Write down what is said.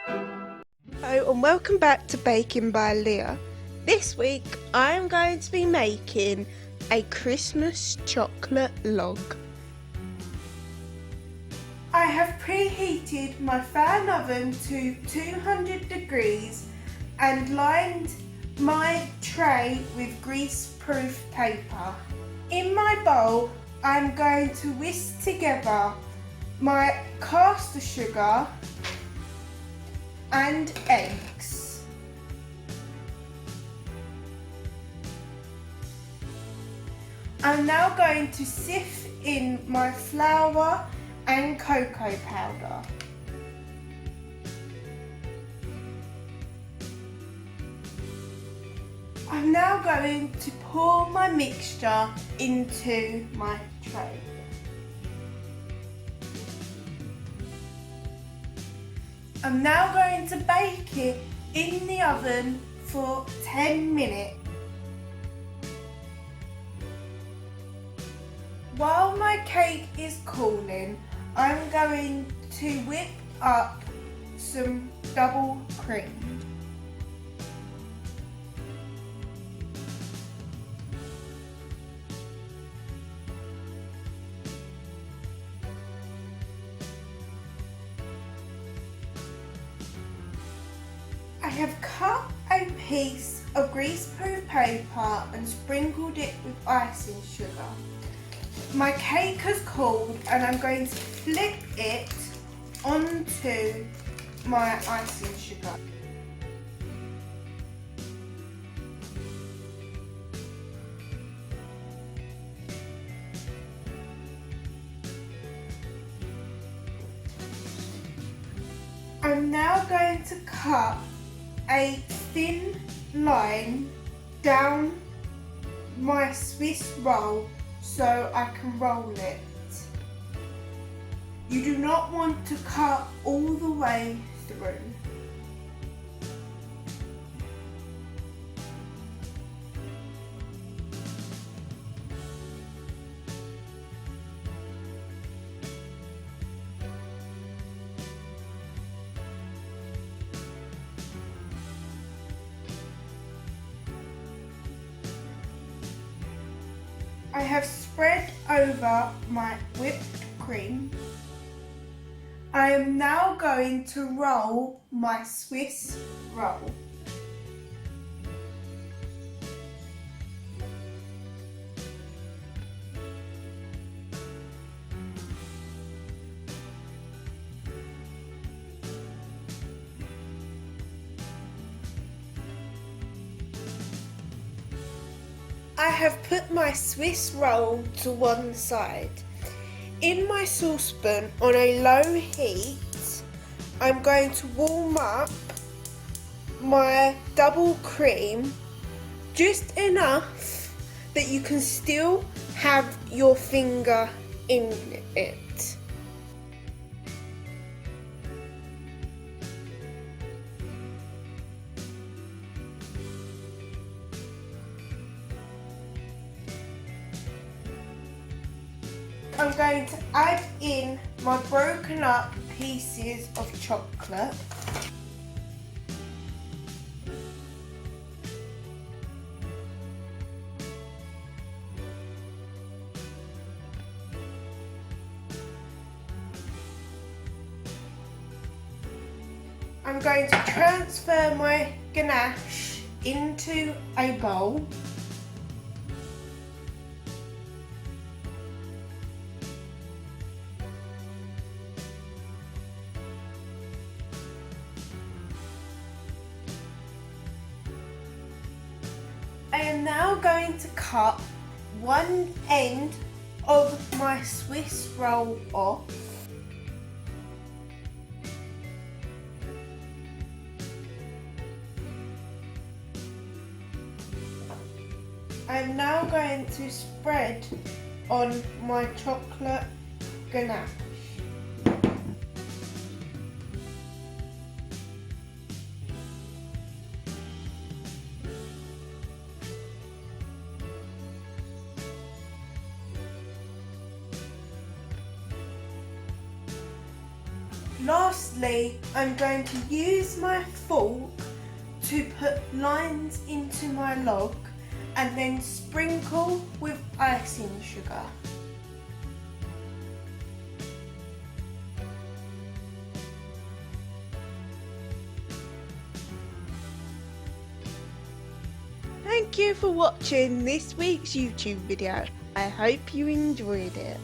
Hello and welcome back to Baking by Leah. This week I'm going to be making a Christmas chocolate log. I have preheated my fan oven to 200 degrees and lined my tray with grease-proof paper. In my bowl I'm going to whisk together my caster sugar and eggs. I'm now going to sift in my flour and cocoa powder. I'm now going to pour my mixture into my tray. I'm now going to bake it in the oven for 10 minutes. While my cake is cooling, I'm going to whip up some double cream. I have cut a piece of greaseproof paper and sprinkled it with icing sugar. My cake has cooled and I'm going to flip it onto my icing sugar. I'm now going to cut a thin line down my Swiss roll so I can roll it. You do not want to cut all the way through. I have spread over my whipped cream. I am now going to roll my Swiss roll. I have put my Swiss roll to one side. In my saucepan on a low heat, I'm going to warm up my double cream just enough that you can still have your finger in it. I'm going to add in my broken up pieces of chocolate. I'm going to transfer my ganache into a bowl. I am now going to cut one end of my Swiss roll off. I am now going to spread on my chocolate ganache. Lastly, I'm going to use my fork to put lines into my log and then sprinkle with icing sugar. Thank you for watching this week's YouTube video. I hope you enjoyed it.